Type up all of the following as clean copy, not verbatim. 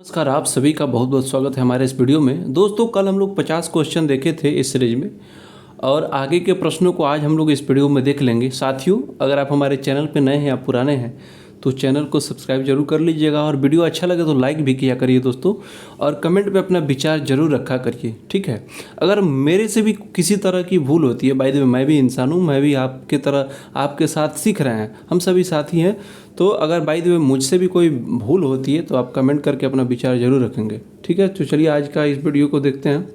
नमस्कार, आप सभी का बहुत बहुत स्वागत है हमारे इस वीडियो में। दोस्तों, कल हम लोग 50 क्वेश्चन देखे थे इस सीरीज में और आगे के प्रश्नों को आज हम लोग इस वीडियो में देख लेंगे। साथियों, अगर आप हमारे चैनल पर नए हैं या पुराने हैं तो चैनल को सब्सक्राइब जरूर कर लीजिएगा और वीडियो अच्छा लगे तो लाइक भी किया करिए दोस्तों, और कमेंट में अपना विचार जरूर रखा करिए, ठीक है। अगर मेरे से भी किसी तरह की भूल होती है, बाय द वे मैं भी इंसान हूँ, मैं भी आपके तरह आपके साथ सीख रहे हैं, हम सभी साथी हैं। तो अगर बाय द वे मुझसे भी कोई भूल होती है तो आप कमेंट करके अपना विचार जरूर रखेंगे, ठीक है। तो चलिए आज का इस वीडियो को देखते हैं।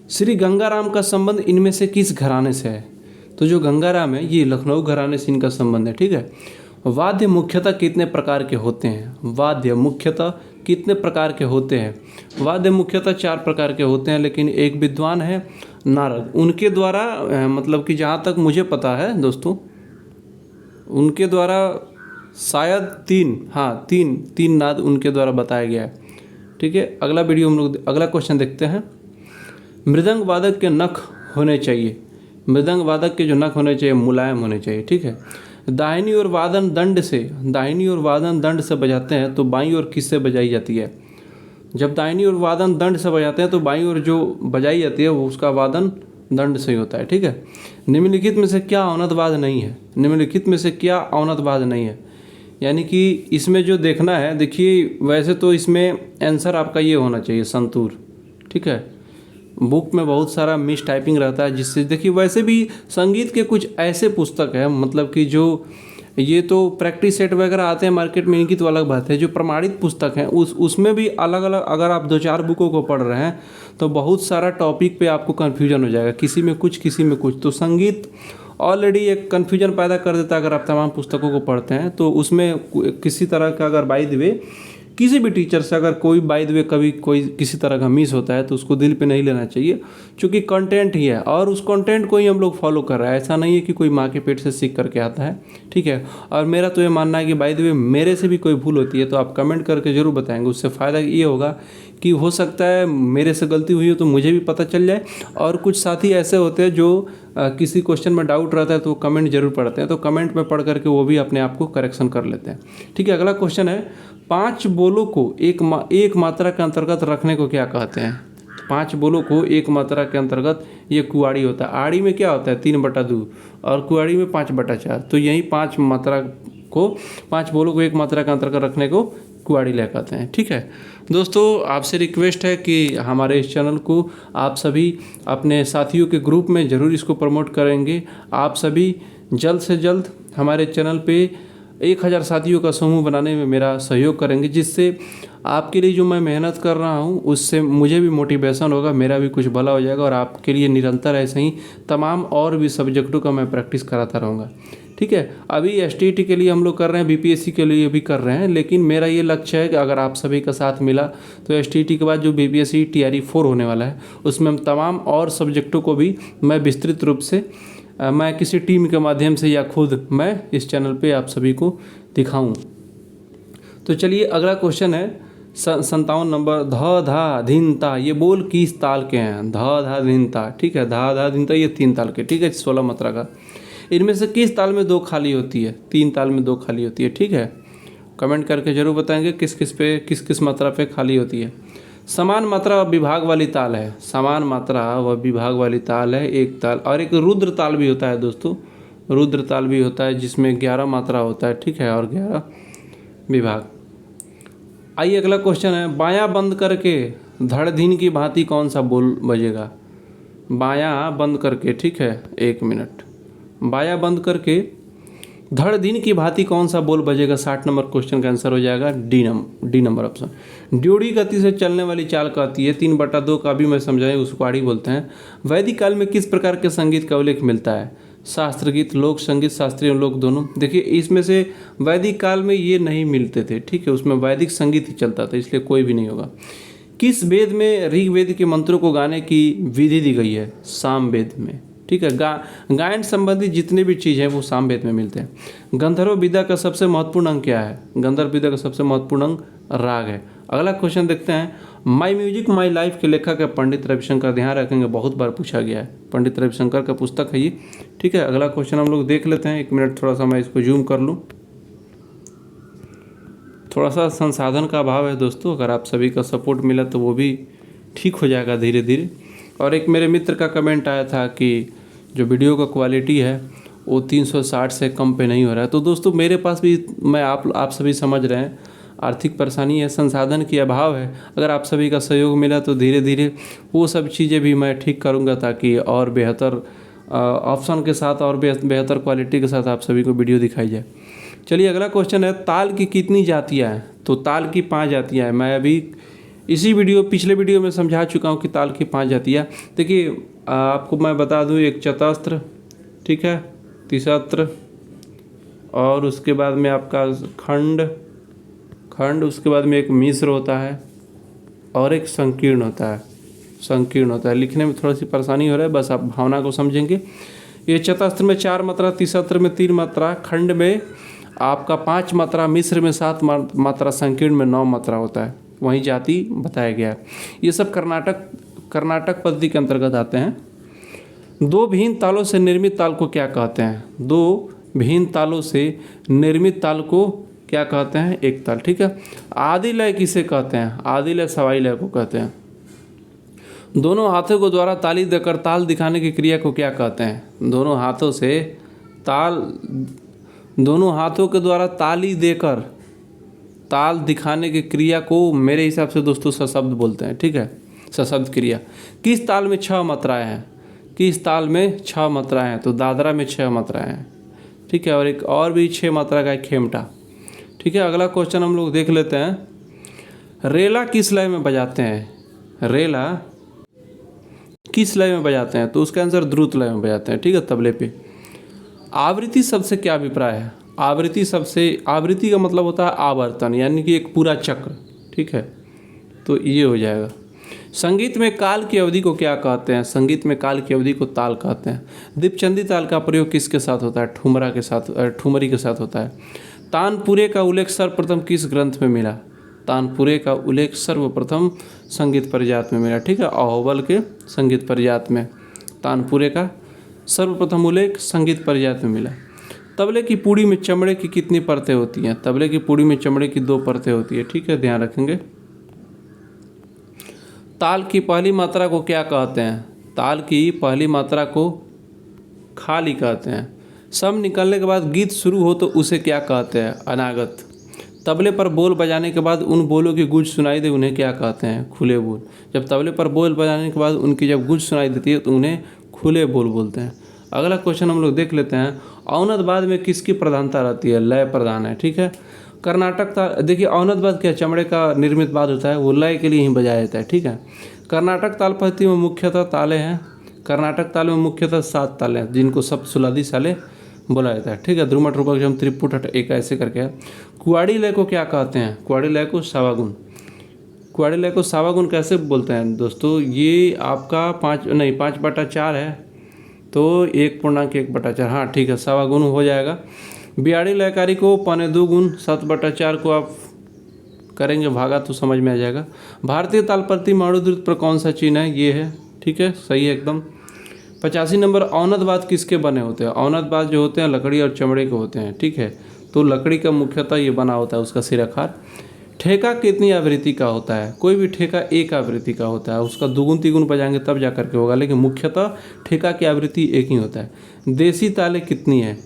श्री गंगाराम का संबंध इनमें से किस घराने से है? तो जो गंगाराम है ये लखनऊ घराने से इनका संबंध है, ठीक है। वाद्य मुख्यतः कितने प्रकार के होते हैं? वाद्य मुख्यतः कितने प्रकार के होते हैं? वाद्य मुख्यतः 4 प्रकार के होते हैं, लेकिन एक विद्वान है नारद, उनके द्वारा मतलब कि जहाँ तक मुझे पता है दोस्तों, उनके द्वारा शायद तीन नाद उनके द्वारा बताया गया है, ठीक है। अगला वीडियो हम लोग अगला क्वेश्चन देखते हैं। मृदंग वादक के नख होने चाहिए, मृदंग वादक के जो नख होने चाहिए मुलायम होने चाहिए, ठीक है। दाहिनी ओर वादन दंड से बजाते हैं तो बाईं ओर किससे बजाई जाती है? जब दाहिनी ओर वादन दंड से बजाते हैं तो बाईं ओर जो बजाई जाती है वो उसका वादन दंड से ही होता है, ठीक है। निम्नलिखित में से क्या औनतवाद नहीं है? निम्नलिखित में से क्या औनतवाद नहीं है? यानी कि इसमें जो देखना है, देखिए वैसे तो इसमें आंसर आपका ये होना चाहिए संतूर, ठीक है। बुक में बहुत सारा मिस टाइपिंग रहता है, जिससे देखिए वैसे भी संगीत के कुछ ऐसे पुस्तक हैं, मतलब कि जो ये तो प्रैक्टिस सेट वगैरह आते हैं मार्केट में, इनकी तो अलग बात है। जो प्रमाणित पुस्तक हैं उसमें भी अलग अलग, अगर आप 2-4 बुकों को पढ़ रहे हैं तो बहुत सारा टॉपिक पे आपको कन्फ्यूजन हो जाएगा, किसी में कुछ किसी में कुछ। तो संगीत ऑलरेडी एक कन्फ्यूजन पैदा कर देता है अगर आप तमाम पुस्तकों को पढ़ते हैं। तो उसमें किसी तरह का अगर बाय द वे किसी भी टीचर से अगर कोई बाय द वे कभी कोई किसी तरह का मिस होता है तो उसको दिल पे नहीं लेना चाहिए, क्योंकि कंटेंट ही है और उस कंटेंट को ही हम लोग फॉलो कर रहे हैं। ऐसा नहीं है कि कोई माँ के पेट से सीख करके आता है, ठीक है। और मेरा तो ये मानना है कि बाय द वे मेरे से भी कोई भूल होती है तो आप कमेंट करके ज़रूर बताएंगे, उससे फ़ायदा ये होगा कि हो सकता है मेरे से गलती हुई हो तो मुझे भी पता चल जाए। और कुछ साथी ऐसे होते हैं जो किसी क्वेश्चन में डाउट रहता है तो कमेंट जरूर पढ़ते हैं, तो कमेंट में पढ़ करके वो भी अपने आप को करेक्शन कर लेते हैं, ठीक है। अगला क्वेश्चन है, 5 बोलों को एक मात्रा के अंतर्गत रखने को क्या कहते हैं? 5 बोलों को एक मात्रा के अंतर्गत ये कुआड़ी होता है। आड़ी में क्या होता है 3/2 और कुआड़ी में 5/4। तो यही 5 बोलों को एक मात्रा के अंतर्गत रखने को कुआड़ी लय कहते हैं, ठीक है। दोस्तों, आपसे रिक्वेस्ट है कि हमारे इस चैनल को आप सभी अपने साथियों के ग्रुप में ज़रूर इसको प्रमोट करेंगे। आप सभी जल्द से जल्द हमारे चैनल पे 1000 साथियों का समूह बनाने में मेरा सहयोग करेंगे, जिससे आपके लिए जो मैं मेहनत कर रहा हूँ उससे मुझे भी मोटिवेशन होगा, मेरा भी कुछ भला हो जाएगा और आपके लिए निरंतर ऐसे ही तमाम और भी सब्जेक्टों का मैं प्रैक्टिस कराता रहूँगा, ठीक है। अभी STT के लिए हम लोग कर रहे हैं, BPSC के लिए भी कर रहे हैं, लेकिन मेरा ये लक्ष्य है कि अगर आप सभी का साथ मिला तो STT के बाद जो BPSC TRE 4 होने वाला है उसमें हम तमाम और सब्जेक्टों को भी मैं विस्तृत रूप से मैं किसी टीम के माध्यम से या खुद मैं इस चैनल पे आप सभी को दिखाऊं। तो चलिए अगला क्वेश्चन है 57 नंबर। ध धा धिन ता, ये बोल किस ताल के हैं? ध धा धिन ता, ठीक है। धा धा धिन ता ये 3 ताल के, ठीक है, 16 मात्रा का। इनमें से किस ताल में 2 खाली होती है? 3 ताल में 2 खाली होती है, ठीक है। कमेंट करके जरूर बताएंगे किस किस मात्रा पे खाली होती है। समान मात्रा विभाग वाली ताल है, समान मात्रा व विभाग वाली ताल है एक ताल, और एक रुद्र ताल भी होता है दोस्तों, रुद्र ताल भी होता है जिसमें 11 मात्रा होता है, ठीक है, और 11 विभाग। आइए अगला क्वेश्चन है, बायां बंद करके धड़धीन की भांति कौन सा बोल बजेगा? बायां बंद करके, ठीक है, 1 मिनट। बायां बंद करके धड़धीन की भांति कौन सा बोल बजेगा? 60 नंबर क्वेश्चन का आंसर हो जाएगा डी नंबर ऑप्शन। ड्योढ़ी गति से चलने वाली चाल कहती है, 3/2 का भी मैं समझाएं, उसको आड़ी बोलते हैं। वैदिक काल में किस प्रकार के संगीत का उल्लेख मिलता है? शास्त्र गीत, लोक संगीत, शास्त्रीय लोक दोनों। देखिए इसमें से वैदिक काल में ये नहीं मिलते थे, ठीक है, उसमें वैदिक संगीत ही चलता था, इसलिए कोई भी नहीं होगा। किस वेद में ऋग्वेद के मंत्रों को गाने की विधि दी गई है? सामवेद में, ठीक है। गायन संबंधी जितने भी चीज़ हैं वो सामवेद में मिलते हैं। गंधर्व विद्या का सबसे महत्वपूर्ण अंग क्या है? गंधर्व विद्या का सबसे महत्वपूर्ण अंग राग है। अगला क्वेश्चन देखते हैं, माई म्यूजिक माई लाइफ के लेखक है पंडित रविशंकर। ध्यान रखेंगे बहुत बार पूछा गया है, पंडित रविशंकर का पुस्तक है ये, ठीक है। अगला क्वेश्चन हम लोग देख लेते हैं, 1 मिनट थोड़ा सा मैं इसको जूम कर लूँ। थोड़ा सा संसाधन का अभाव है दोस्तों, अगर आप सभी का सपोर्ट मिला तो वो भी ठीक हो जाएगा धीरे धीरे। और एक मेरे मित्र का कमेंट आया था कि जो वीडियो का क्वालिटी है वो 360 से कम पे नहीं हो रहा है। तो दोस्तों मेरे पास भी, मैं आप सभी समझ रहे हैं, आर्थिक परेशानी है, संसाधन की अभाव है। अगर आप सभी का सहयोग मिला तो धीरे धीरे वो सब चीज़ें भी मैं ठीक करूँगा, ताकि और बेहतर ऑप्शन के साथ और बेहतर क्वालिटी के साथ आप सभी को वीडियो दिखाई जाए। चलिए अगला क्वेश्चन है, ताल की कितनी जातियाँ हैं? तो ताल की 5 जातियाँ हैं। मैं अभी पिछले वीडियो में समझा चुका हूँ कि ताल की 5 जातियाँ। देखिए आपको मैं बता दूँ, एक चतस्त्र, ठीक है, तिसत्र, और उसके बाद में आपका खंड, उसके बाद में एक मिश्र होता है और एक संकीर्ण होता है। लिखने में थोड़ी सी परेशानी हो रहा है, बस आप भावना को समझेंगे। ये चतस्त्र में 4 मात्रा, तिसत्र में 3 मात्रा, खंड में आपका 5 मात्रा, मिश्र में 7 मात्रा, संकीर्ण में 9 मात्रा होता है। वहीं जाति बताया गया है। ये सब कर्नाटक पद्धति के अंतर्गत आते हैं। 2 भिन्न तालों से निर्मित ताल को क्या कहते हैं? 2 भिन्न तालों से निर्मित ताल को क्या कहते हैं? एक ताल, ठीक है। आदि लय किसे कहते हैं? आदि लय सवाई लय को कहते हैं। दोनों हाथों को द्वारा ताली देकर ताल दिखाने की क्रिया को क्या कहते हैं? दोनों हाथों के द्वारा ताली देकर ताल दिखाने की क्रिया को मेरे हिसाब से दोस्तों सशब्द बोलते हैं, ठीक है, सशब्द क्रिया। किस ताल में 6 मात्राएं हैं? किस ताल में 6 मात्राएं हैं? तो दादरा में 6 मात्राएं हैं, ठीक है, और एक और भी 6 मात्रा का है खेमटा, ठीक है। अगला क्वेश्चन हम लोग देख लेते हैं। रेला किस लय में बजाते हैं? रेला किस लय में बजाते हैं? तो उसका आंसर द्रुत लय में बजाते हैं, ठीक है, तबले पे। आवृत्ति शब्द से क्या अभिप्राय है? आवृत्ति का मतलब होता है आवर्तन, यानी कि एक पूरा चक्र, ठीक है, तो ये हो जाएगा। संगीत में काल की अवधि को क्या कहते हैं? संगीत में काल की अवधि को ताल कहते हैं। दीपचंदी ताल का प्रयोग किसके साथ होता है? ठुमरी के साथ होता है। तानपुरे का उल्लेख सर्वप्रथम किस ग्रंथ में मिला? तानपुरे का उल्लेख सर्वप्रथम संगीत परिजात में मिला, ठीक है, अहोबल के संगीत परिजात में तानपुरे का सर्वप्रथम उल्लेख संगीत परिजात में मिला। तबले की पूड़ी में चमड़े की कितनी परतें होती हैं? तबले की पूड़ी में चमड़े की 2 परतें होती है, ठीक है, ध्यान रखेंगे। ताल की पहली मात्रा को क्या कहते हैं? ताल की पहली मात्रा को खाली कहते हैं। सम निकलने के बाद गीत शुरू हो तो उसे क्या कहते हैं? अनागत। तबले पर बोल बजाने के बाद उन बोलों की गूंज सुनाई दे, उन्हें क्या कहते हैं? खुले बोल। जब तबले पर बोल बजाने के बाद उनकी जब गूंज सुनाई देती है तो उन्हें खुले बोल बोलते हैं। अगला क्वेश्चन हम लोग देख लेते हैं। औनद बाद में किसकी प्रधानता रहती है? लय प्रधान है, ठीक है। कर्नाटक ताल, देखिए औनद बाद क्या चमड़े का निर्मित बाद होता है, वो लय के लिए ही बजाया जाता है, ठीक है। कर्नाटक ताल पद्धति में मुख्यतः ताले हैं। कर्नाटक ताल में मुख्यतः 7 ताले हैं, जिनको सप्तसुलादी ताले बोला जाता है, ठीक है। ध्रुमट रूपक जम त्रिपुट एक ऐसे करके है। कुआड़ी लय को क्या कहते हैं? कुआड़ी लय को सावागुन। कुआड़ी लय को सावागुन कैसे बोलते हैं दोस्तों? ये आपका 5/4 है, तो 1.1/4, हाँ ठीक है, सावागुन हो जाएगा। बियाड़ी लयकारी को 2.25 गुण, 7/4 को आप करेंगे भागा तो समझ में आ जाएगा। भारतीय ताल प्रति माणुद्रुत पर कौन सा चिन्ह है? ये है, ठीक है, सही है एकदम। 85 नंबर, औनद बाद किसके बने होते हैं? औनद बाद जो होते हैं लकड़ी और चमड़े के होते हैं, ठीक है, तो लकड़ी का मुख्यतः ये बना होता है उसका सिराखार। ठेका कितनी आवृत्ति का होता है? कोई भी ठेका 1 आवृत्ति का होता है, उसका 2 गुण 3 गुण बजाएंगे तब जा करके होगा, लेकिन मुख्यतः ठेका की आवृत्ति 1 ही होता है। देसी ताले कितनी है?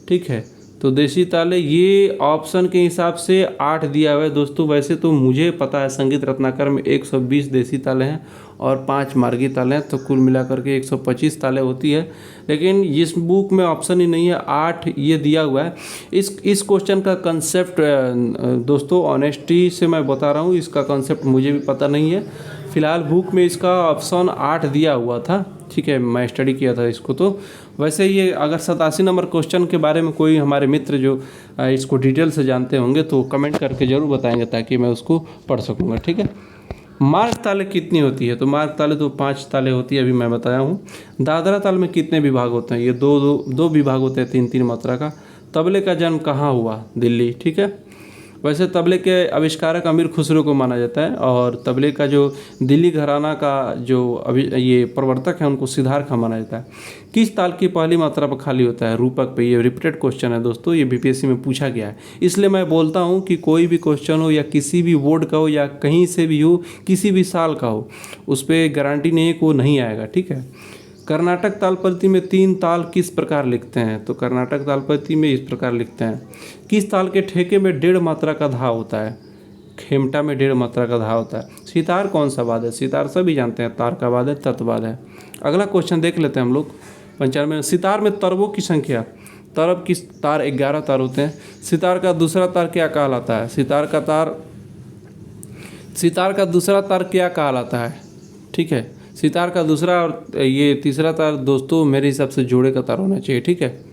ठीक है, तो देसी ताले ये ऑप्शन के हिसाब से 8 दिया हुआ है दोस्तों। वैसे तो मुझे पता है संगीत रत्नाकर में 120 देसी ताले हैं और 5 मार्गी ताले हैं, तो कुल मिलाकर के 125 ताले होती है, लेकिन इस बुक में ऑप्शन ही नहीं है, 8 ये दिया हुआ है। इस क्वेश्चन का कंसेप्ट दोस्तों ऑनेस्टी से मैं बता रहा हूँ, इसका कंसेप्ट मुझे भी पता नहीं है। फिलहाल बुक में इसका ऑप्शन 8 दिया हुआ था, ठीक है, मैं स्टडी किया था इसको। तो वैसे ये अगर 87 नंबर क्वेश्चन के बारे में कोई हमारे मित्र जो इसको डिटेल से जानते होंगे तो कमेंट करके ज़रूर बताएंगे, ताकि मैं उसको पढ़ सकूँगा, ठीक है। मार्ग ताले कितनी होती है? तो मार्ग ताले तो 5 ताले होती है, अभी मैं बताया हूँ। दादरा ताल में कितने विभाग होते हैं? ये दो विभाग होते हैं 3-3 मात्रा का। तबले का जन्म कहाँ हुआ? दिल्ली, ठीक है। वैसे तबले के आविष्कारक अमीर खुसरो को माना जाता है, और तबले का जो दिल्ली घराना का जो ये प्रवर्तक है उनको सिद्धार्थ खां माना जाता है। किस ताल की पहली मात्रा पर खाली होता है? रूपक पे। ये रिपीटेड क्वेश्चन है दोस्तों, ये बीपीएससी में पूछा गया है, इसलिए मैं बोलता हूँ कि कोई भी क्वेश्चन हो या किसी भी बोर्ड का हो या कहीं से भी हो, किसी भी साल का हो, उस पर गारंटी नहीं है कि वो नहीं आएगा, ठीक है। कर्नाटक तालपद्धति में 3 ताल किस प्रकार लिखते हैं? तो कर्नाटक तालपद्धति में इस प्रकार लिखते हैं। किस ताल के ठेके में 1.5 मात्रा का धाव होता है? खेमटा में 1.5 मात्रा का धाव होता है। सितार कौन सा वाद्य है? सितार सभी जानते हैं, तार का वाद्य है, तत्वाद्य है। अगला क्वेश्चन देख लेते हैं हम लोग 95। सितार में तरबों की संख्या, तरब की तार 11 तार होते हैं। सितार का दूसरा तार क्या कहलाता है? सितार का दूसरा तार क्या कहलाता है? ठीक है, सितार का दूसरा और ये तीसरा तार दोस्तों मेरे हिसाब से जोड़े का तार होना चाहिए, ठीक है।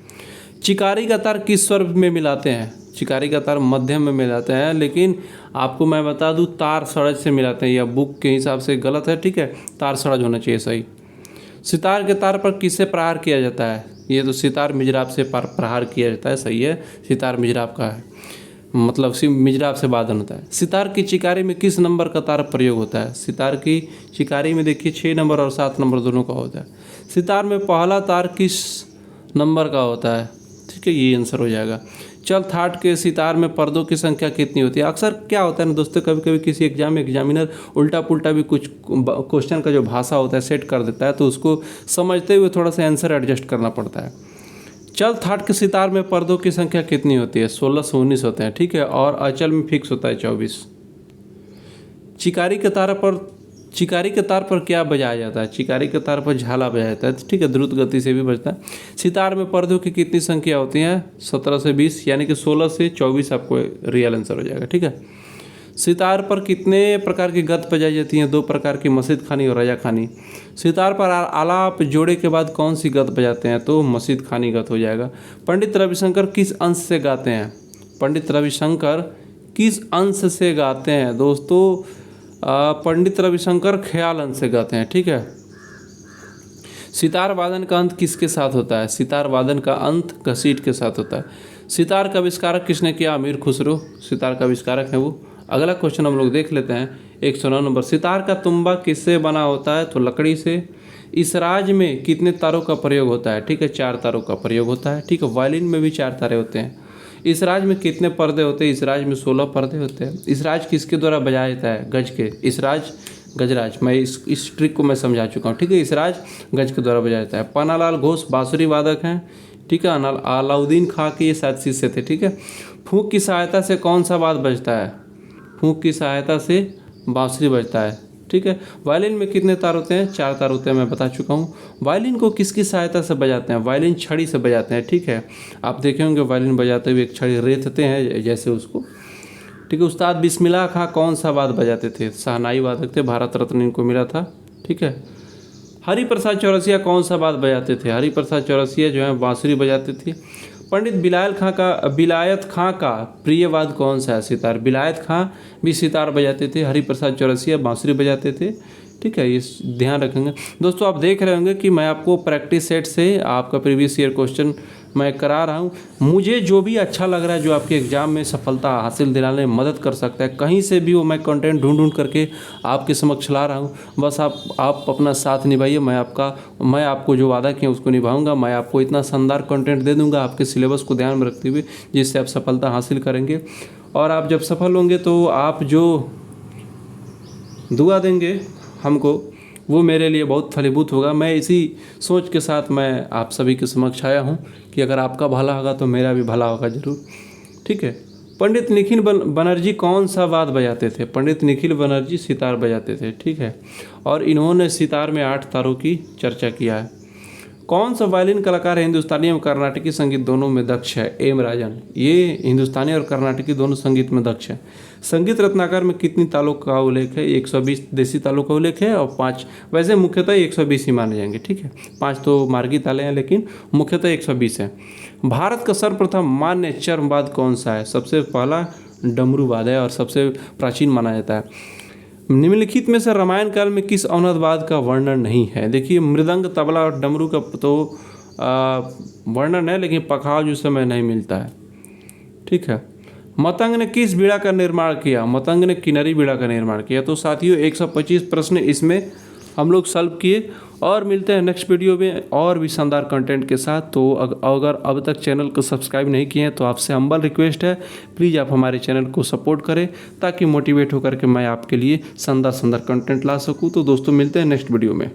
चिकारी का तार किस स्वर में मिलाते हैं? चिकारी का तार मध्यम में मिलाते हैं, लेकिन आपको मैं बता दूं तार सड़ज से मिलाते हैं, या बुक के हिसाब से गलत है, ठीक है, तार सड़ज होना चाहिए सही। सितार के तार पर किससे प्रहार किया जाता है? ये तो सितार मिजराब से प्रहार किया जाता है, सही है, सितार मिजराब का है, मतलब मिजराब से वादन होता है। सितार की चिकारी में किस नंबर का तार प्रयोग होता है? सितार की चिकारी में देखिए 6 नंबर और 7 नंबर दोनों का होता है। सितार में पहला तार किस नंबर का होता है? ठीक है, ये आंसर हो जाएगा। चल थाट के सितार में पर्दों की संख्या कितनी होती है? अक्सर क्या होता है ना दोस्तों, कभी कभी किसी एग्जाम में एग्जामिनर उल्टा पुल्टा भी कुछ क्वेश्चन का जो भाषा होता है सेट कर देता है, तो उसको समझते हुए थोड़ा सा आंसर एडजस्ट करना पड़ता है। चल थाट के सितार में पर्दों की संख्या कितनी होती है? 16 से 19 होते हैं, ठीक है, और अचल में फिक्स होता है 24। चिकारी के तार पर क्या बजाया जाता है? चिकारी के तार पर झाला बजाया जाता है, ठीक है, द्रुत गति से भी बजता है। सितार में पर्दों की कितनी संख्या होती है? 17 से 20, यानी कि 16 से 24 आपको रियल आंसर हो जाएगा, ठीक है। सितार पर कितने प्रकार की गत बजाई जाती हैं? 2 प्रकार की, मस्जिद खानी और रजा खानी। सितार पर आलाप जोड़े के बाद कौन सी गत बजाते हैं? तो मस्जिद खानी गत हो जाएगा। पंडित रविशंकर किस अंश से गाते हैं? पंडित रविशंकर किस अंश से गाते हैं दोस्तों? पंडित रविशंकर ख्याल अंश से गाते हैं, ठीक है। सितार वादन का अंत किसके साथ होता है? सितार वादन का अंत घसीट के साथ होता है। सितार का आविष्कारक किसने किया? अमीर खुसरो सितार का आविष्कारक है वो। अगला क्वेश्चन हम लोग देख लेते हैं 109 नंबर। सितार का तुम्बा किससे बना होता है? तो लकड़ी से। इस राज में कितने तारों का प्रयोग होता है? ठीक है, 4 तारों का प्रयोग होता है, ठीक है। वायलिन में भी 4 तारे होते हैं। इस राज में कितने पर्दे होते हैं? इस राज में 16 पर्दे होते हैं। इस राज किसके द्वारा बजाया जाता है? गज के। इस राज गजराज, मैं इस ट्रिक को मैं समझा चुका हूँ, ठीक है। इस राज गज के द्वारा बजाया जाता है। पन्नालाल घोष बांसुरी वादक हैं, ठीक है। अलाउद्दीन खां के ये 7 शिष्य थे, ठीक है। फूंक की सहायता से कौन सा वाद्य बजता है? फूंक की सहायता से बांसुरी बजता है, ठीक है। वायलिन में कितने तार होते हैं? 4 तार होते हैं, मैं बता चुका हूँ। वायलिन को किसकी सहायता से बजाते हैं? वायलिन छड़ी से बजाते हैं, ठीक है। आप देखे होंगे वायलिन बजाते हुए एक छड़ी रेतते हैं जैसे उसको, ठीक है। उस्ताद बिस्मिल्लाह खां कौन सा वाद्य बजाते थे? शहनाई वादक थे, भारत रत्न इनको मिला था, ठीक है। हरिप्रसाद चौरसिया कौन सा वाद्य बजाते थे? हरिप्रसाद चौरसिया जो है बांसुरी बजाते थे। पंडित बिलायत खां का प्रिय वाद्य कौन सा है? सितार। बिलायत खां भी सितार बजाते थे, हरिप्रसाद चौरसिया बांसुरी बजाते थे, ठीक है। ये ध्यान रखेंगे दोस्तों। आप देख रहे होंगे कि मैं आपको प्रैक्टिस सेट से आपका प्रीवियस ईयर क्वेश्चन मैं करा रहा हूँ। मुझे जो भी अच्छा लग रहा है, जो आपके एग्ज़ाम में सफलता हासिल दिलाने में मदद कर सकता है, कहीं से भी वो मैं कंटेंट ढूंढ करके आपके समक्ष ला रहा हूँ। बस आप अपना साथ निभाइए, मैं आपको जो वादा किया उसको निभाऊंगा। मैं आपको इतना शानदार कंटेंट दे दूंगा आपके सिलेबस को ध्यान में रखते हुए, जिससे आप सफलता हासिल करेंगे। और आप जब सफल होंगे तो आप जो दुआ देंगे हमको, वो मेरे लिए बहुत फलीभूत होगा। मैं इसी सोच के साथ मैं आप सभी के समक्ष आया हूँ कि अगर आपका भला होगा तो मेरा भी भला होगा ज़रूर, ठीक है। पंडित निखिल बनर्जी कौन सा वाद्य बजाते थे? पंडित निखिल बनर्जी सितार बजाते थे, ठीक है। और इन्होंने सितार में 8 तारों की चर्चा किया है। कौन सा वायलिन कलाकार हिंदुस्तानी एवं कर्नाटकी संगीत दोनों में दक्ष है? एम राजन। ये हिंदुस्तानी और कर्नाटकी दोनों संगीत में दक्ष है। संगीत रत्नाकर में कितनी तालों का उल्लेख है? 120 देसी तालों का उल्लेख है, और 5 वैसे मुख्यतः 120 ही माने जाएंगे, ठीक है। 5 तो मार्गी ताले हैं, लेकिन मुख्यतः 120 है। भारत का सर्वप्रथम मान्य चर्मवाद्य कौन सा है? सबसे पहला डमरूवाद है और सबसे प्राचीन माना जाता है। निम्नलिखित में से रामायण काल में किस औनदवाद का वर्णन नहीं है? देखिए, मृदंग, तबला और डमरू का तो वर्णन है, लेकिन पखाव उस समय नहीं मिलता है, ठीक है। मतंग ने किस बीड़ा का निर्माण किया? मतंग ने किन्नरी बीड़ा का निर्माण किया। तो साथियों 125 प्रश्न इसमें हम लोग सॉल्व किए और मिलते हैं नेक्स्ट वीडियो में और भी शानदार कंटेंट के साथ। तो अगर अब तक चैनल को सब्सक्राइब नहीं किए हैं तो आपसे हम्बल रिक्वेस्ट है, प्लीज़ आप हमारे चैनल को सपोर्ट करें ताकि मोटिवेट होकर के मैं आपके लिए शानदार कंटेंट ला सकूँ। तो दोस्तों मिलते हैं नेक्स्ट वीडियो में।